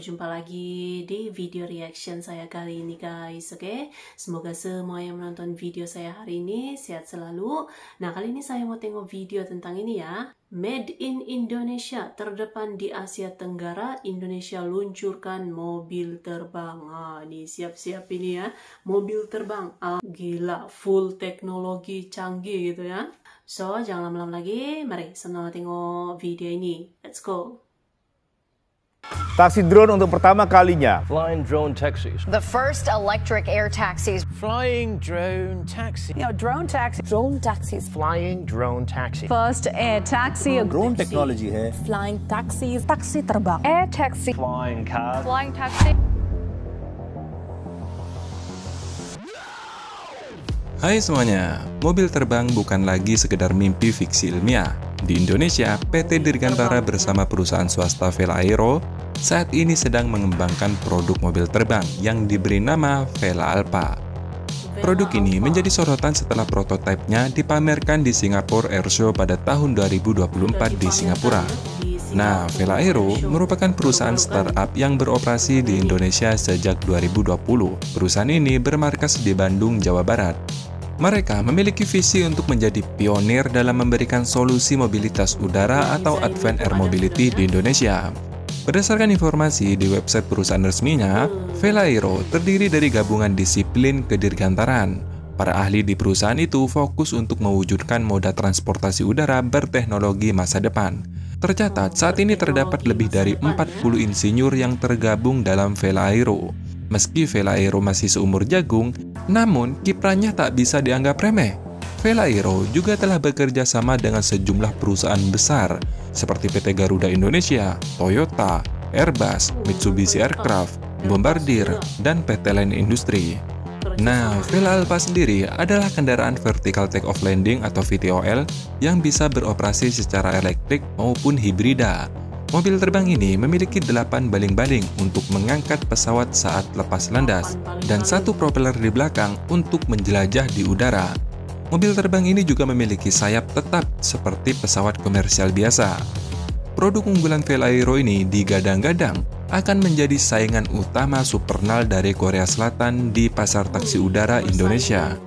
berjumpa lagi di video reaction saya kali ini guys. Oke, semoga semua yang menonton video saya hari ini sehat selalu. Nah, kali ini saya mau tengok video tentang ini ya. Made in Indonesia, terdepan di Asia Tenggara, Indonesia luncurkan mobil terbang. Ini siap-siap ini ya, mobil terbang. Gila, full teknologi canggih gitu ya. So, jangan lama-lama lagi, mari sama tengok video ini. Let's go. Taksi drone untuk pertama kalinya. Flying drone taxis. The first electric air taxis. Flying drone taxi. Drone taxis. Drone taxis. Flying drone taxi. First air taxi. Drone technology है. Flying taxis. Taksi terbang. Air taxi. Flying car. Flying taxi. Hai semuanya, mobil terbang bukan lagi sekedar mimpi fiksi ilmiah. Di Indonesia, PT Dirgantara bersama perusahaan swasta Vela Aero saat ini sedang mengembangkan produk mobil terbang yang diberi nama Vela Alpha. Produk ini menjadi sorotan setelah prototipenya dipamerkan di Singapore Airshow pada tahun 2024 di Singapura. Nah, Vela Aero merupakan perusahaan startup yang beroperasi di Indonesia sejak 2020. Perusahaan ini bermarkas di Bandung, Jawa Barat. Mereka memiliki visi untuk menjadi pionir dalam memberikan solusi mobilitas udara atau Advanced Air Mobility di Indonesia. Berdasarkan informasi di website perusahaan resminya, Vela Aero terdiri dari gabungan disiplin kedirgantaraan. Para ahli di perusahaan itu fokus untuk mewujudkan moda transportasi udara berteknologi masa depan. Tercatat, saat ini terdapat lebih dari 40 insinyur yang tergabung dalam Vela Aero. Meski Vela Aero masih seumur jagung, namun kiprahnya tak bisa dianggap remeh. Vela Aero juga telah bekerja sama dengan sejumlah perusahaan besar seperti PT Garuda Indonesia, Toyota, Airbus, Mitsubishi Aircraft, Bombardier, dan PT Line Industri. Nah, Vela Alpha sendiri adalah kendaraan vertical take-off landing atau VTOL yang bisa beroperasi secara elektrik maupun hibrida. Mobil terbang ini memiliki 8 baling-baling untuk mengangkat pesawat saat lepas landas dan 1 propeller di belakang untuk menjelajah di udara. Mobil terbang ini juga memiliki sayap tetap seperti pesawat komersial biasa. Produk unggulan Vela Aero ini digadang-gadang akan menjadi saingan utama Supernal dari Korea Selatan di pasar taksi udara Indonesia.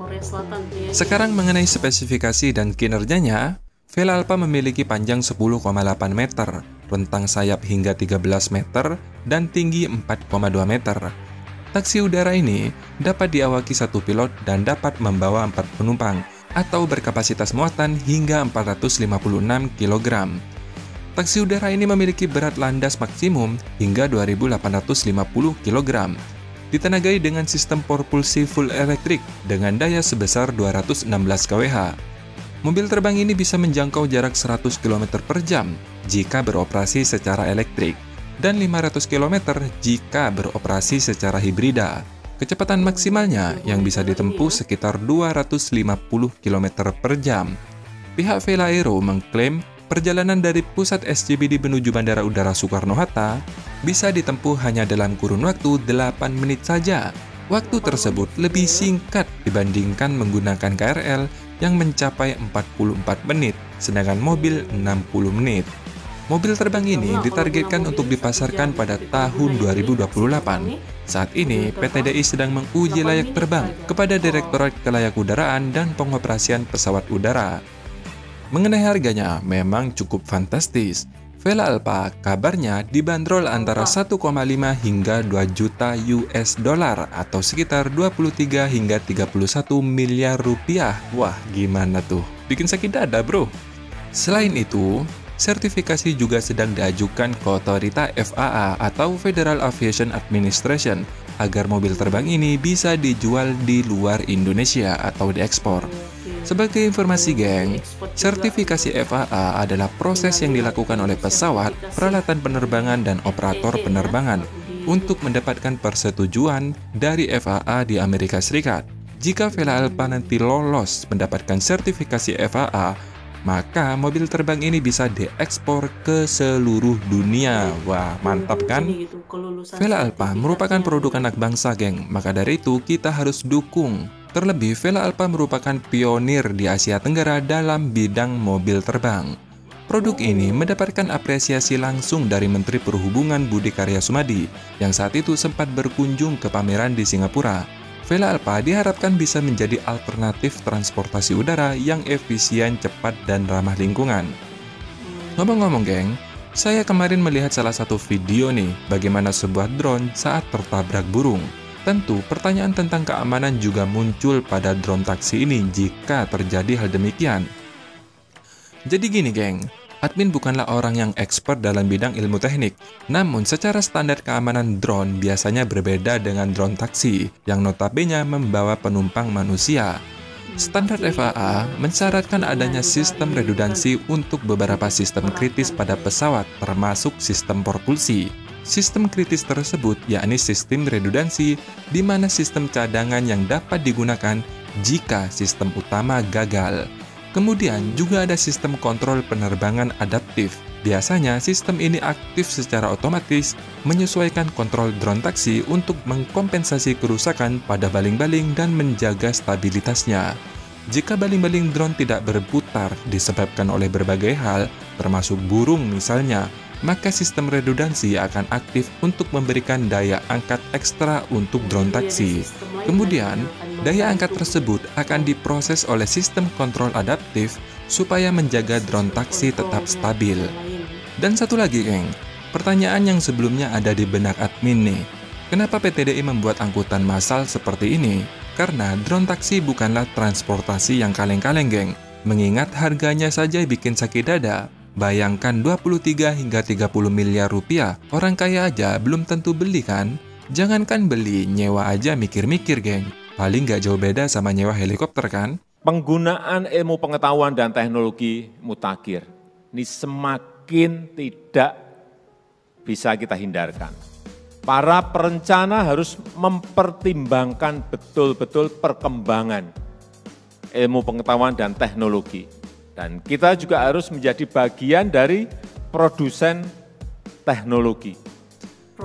Sekarang mengenai spesifikasi dan kinerjanya, Vela Alpha memiliki panjang 10,8 meter, rentang sayap hingga 13 meter, dan tinggi 4,2 meter. Taksi udara ini dapat diawaki 1 pilot dan dapat membawa 4 penumpang, atau berkapasitas muatan hingga 456 kg. Taksi udara ini memiliki berat landas maksimum hingga 2.850 kg. Ditenagai dengan sistem propulsi full elektrik dengan daya sebesar 216 kWh. Mobil terbang ini bisa menjangkau jarak 100 km per jam jika beroperasi secara elektrik dan 500 km jika beroperasi secara hibrida. Kecepatan maksimalnya yang bisa ditempuh sekitar 250 km per jam. Pihak Vela Aero mengklaim perjalanan dari pusat SCBD menuju Bandara Udara Soekarno-Hatta bisa ditempuh hanya dalam kurun waktu 8 menit saja. Waktu tersebut lebih singkat dibandingkan menggunakan KRL yang mencapai 44 menit, sedangkan mobil 60 menit. Mobil terbang ini ditargetkan untuk dipasarkan pada tahun 2028. Saat ini, PT DI sedang menguji layak terbang kepada Direktorat Kelayakudaraan dan Pengoperasian Pesawat Udara. Mengenai harganya, memang cukup fantastis. Vela Alpha kabarnya dibanderol antara 1,5 hingga 2 juta US dollar atau sekitar 23 hingga 31 miliar rupiah. Wah, gimana tuh? Bikin sakit dada, bro. Selain itu, sertifikasi juga sedang diajukan ke otorita FAA atau Federal Aviation Administration agar mobil terbang ini bisa dijual di luar Indonesia atau diekspor. Sebagai informasi geng, sertifikasi FAA adalah proses yang dilakukan oleh pesawat, peralatan penerbangan, dan operator penerbangan untuk mendapatkan persetujuan dari FAA di Amerika Serikat. Jika Vela Alpha nanti lolos mendapatkan sertifikasi FAA, maka mobil terbang ini bisa diekspor ke seluruh dunia. Wah, mantap kan? Vela Alpha merupakan produk anak bangsa, geng. Maka dari itu, kita harus dukung. Terlebih, Vela Alpha merupakan pionir di Asia Tenggara dalam bidang mobil terbang. Produk ini mendapatkan apresiasi langsung dari Menteri Perhubungan Budi Karya Sumadi yang saat itu sempat berkunjung ke pameran di Singapura. Vela Alpha diharapkan bisa menjadi alternatif transportasi udara yang efisien, cepat, dan ramah lingkungan. Ngomong-ngomong geng, saya kemarin melihat salah satu video nih bagaimana sebuah drone saat tertabrak burung. Tentu pertanyaan tentang keamanan juga muncul pada drone taksi ini jika terjadi hal demikian. Jadi gini geng, admin bukanlah orang yang expert dalam bidang ilmu teknik, namun secara standar keamanan drone biasanya berbeda dengan drone taksi yang notabene membawa penumpang manusia. Standar FAA mensyaratkan adanya sistem redundansi untuk beberapa sistem kritis pada pesawat termasuk sistem propulsi. Sistem kritis tersebut yakni sistem redundansi di mana sistem cadangan yang dapat digunakan jika sistem utama gagal. Kemudian juga ada sistem kontrol penerbangan adaptif. Biasanya sistem ini aktif secara otomatis menyesuaikan kontrol drone taksi untuk mengkompensasi kerusakan pada baling-baling dan menjaga stabilitasnya. Jika baling-baling drone tidak berputar disebabkan oleh berbagai hal, termasuk burung misalnya, maka sistem redundansi akan aktif untuk memberikan daya angkat ekstra untuk drone taksi. Kemudian, daya angkat tersebut akan diproses oleh sistem kontrol adaptif supaya menjaga drone taksi tetap stabil. Dan satu lagi geng, pertanyaan yang sebelumnya ada di benak admin nih. Kenapa PT DI membuat angkutan massal seperti ini? Karena drone taksi bukanlah transportasi yang kaleng-kaleng geng. Mengingat harganya saja bikin sakit dada. Bayangkan 23 hingga 30 miliar rupiah, orang kaya aja belum tentu beli kan? Jangankan beli, nyewa aja mikir-mikir geng. Paling nggak jauh beda sama nyewa helikopter kan? Penggunaan ilmu pengetahuan dan teknologi mutakhir ini semakin tidak bisa kita hindarkan. Para perencana harus mempertimbangkan betul-betul perkembangan ilmu pengetahuan dan teknologi. Dan kita juga harus menjadi bagian dari produsen teknologi.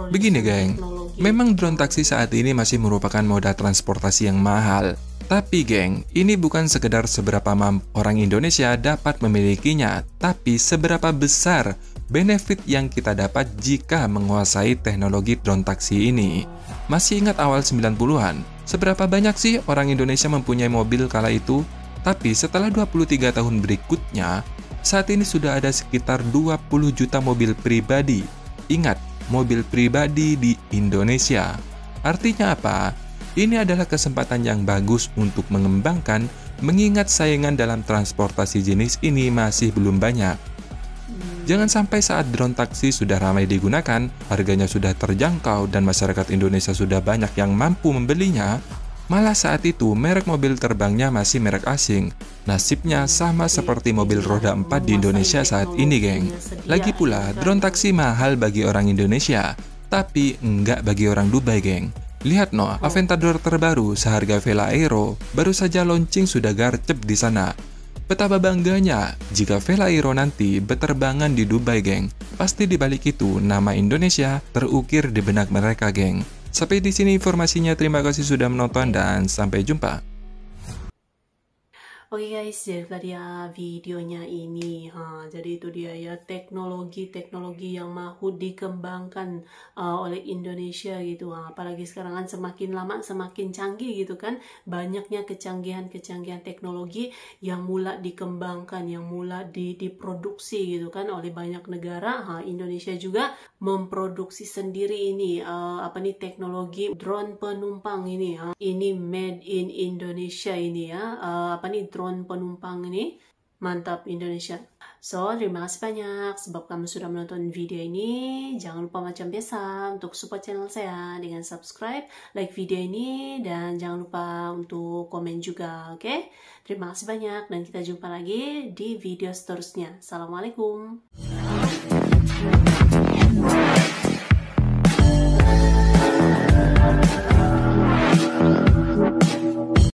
Begini geng, memang drone taksi saat ini masih merupakan moda transportasi yang mahal. Tapi geng, ini bukan sekedar seberapa mampu orang Indonesia dapat memilikinya, tapi seberapa besar benefit yang kita dapat jika menguasai teknologi drone taksi ini. Masih ingat awal 90-an? Seberapa banyak sih orang Indonesia mempunyai mobil kala itu? Tapi setelah 23 tahun berikutnya, saat ini sudah ada sekitar 20 juta mobil pribadi. Ingat, mobil pribadi di Indonesia. Artinya apa? Ini adalah kesempatan yang bagus untuk mengembangkan, mengingat saingan dalam transportasi jenis ini masih belum banyak. Jangan sampai saat drone taksi sudah ramai digunakan, harganya sudah terjangkau dan masyarakat Indonesia sudah banyak yang mampu membelinya, malah saat itu merek mobil terbangnya masih merek asing. Nasibnya sama seperti mobil roda 4 di Indonesia saat ini geng. Lagi pula drone taksi mahal bagi orang Indonesia, tapi enggak bagi orang Dubai geng. Lihat no, Aventador terbaru seharga Vela Aero baru saja launching sudah garcep di sana. Betapa bangganya jika Vela Aero nanti berterbangan di Dubai geng. Pasti dibalik itu nama Indonesia terukir di benak mereka geng. Sampai di sini informasinya, terima kasih sudah menonton dan sampai jumpa. Oke guys, jadi tadi ya videonya ini, jadi itu dia ya teknologi yang mau dikembangkan oleh Indonesia gitu, apalagi sekarang kan semakin lama semakin canggih gitu kan, banyaknya kecanggihan teknologi yang mulai dikembangkan, yang mulai diproduksi gitu kan oleh banyak negara. Indonesia juga memproduksi sendiri ini teknologi drone penumpang ini, ini made in Indonesia ini ya, drone penumpang ini mantap Indonesia. So terima kasih banyak sebab kamu sudah menonton video ini. Jangan lupa macam biasa untuk support channel saya dengan subscribe, like video ini, dan jangan lupa untuk komen juga, oke? Terima kasih banyak dan kita jumpa lagi di video seterusnya. Assalamualaikum.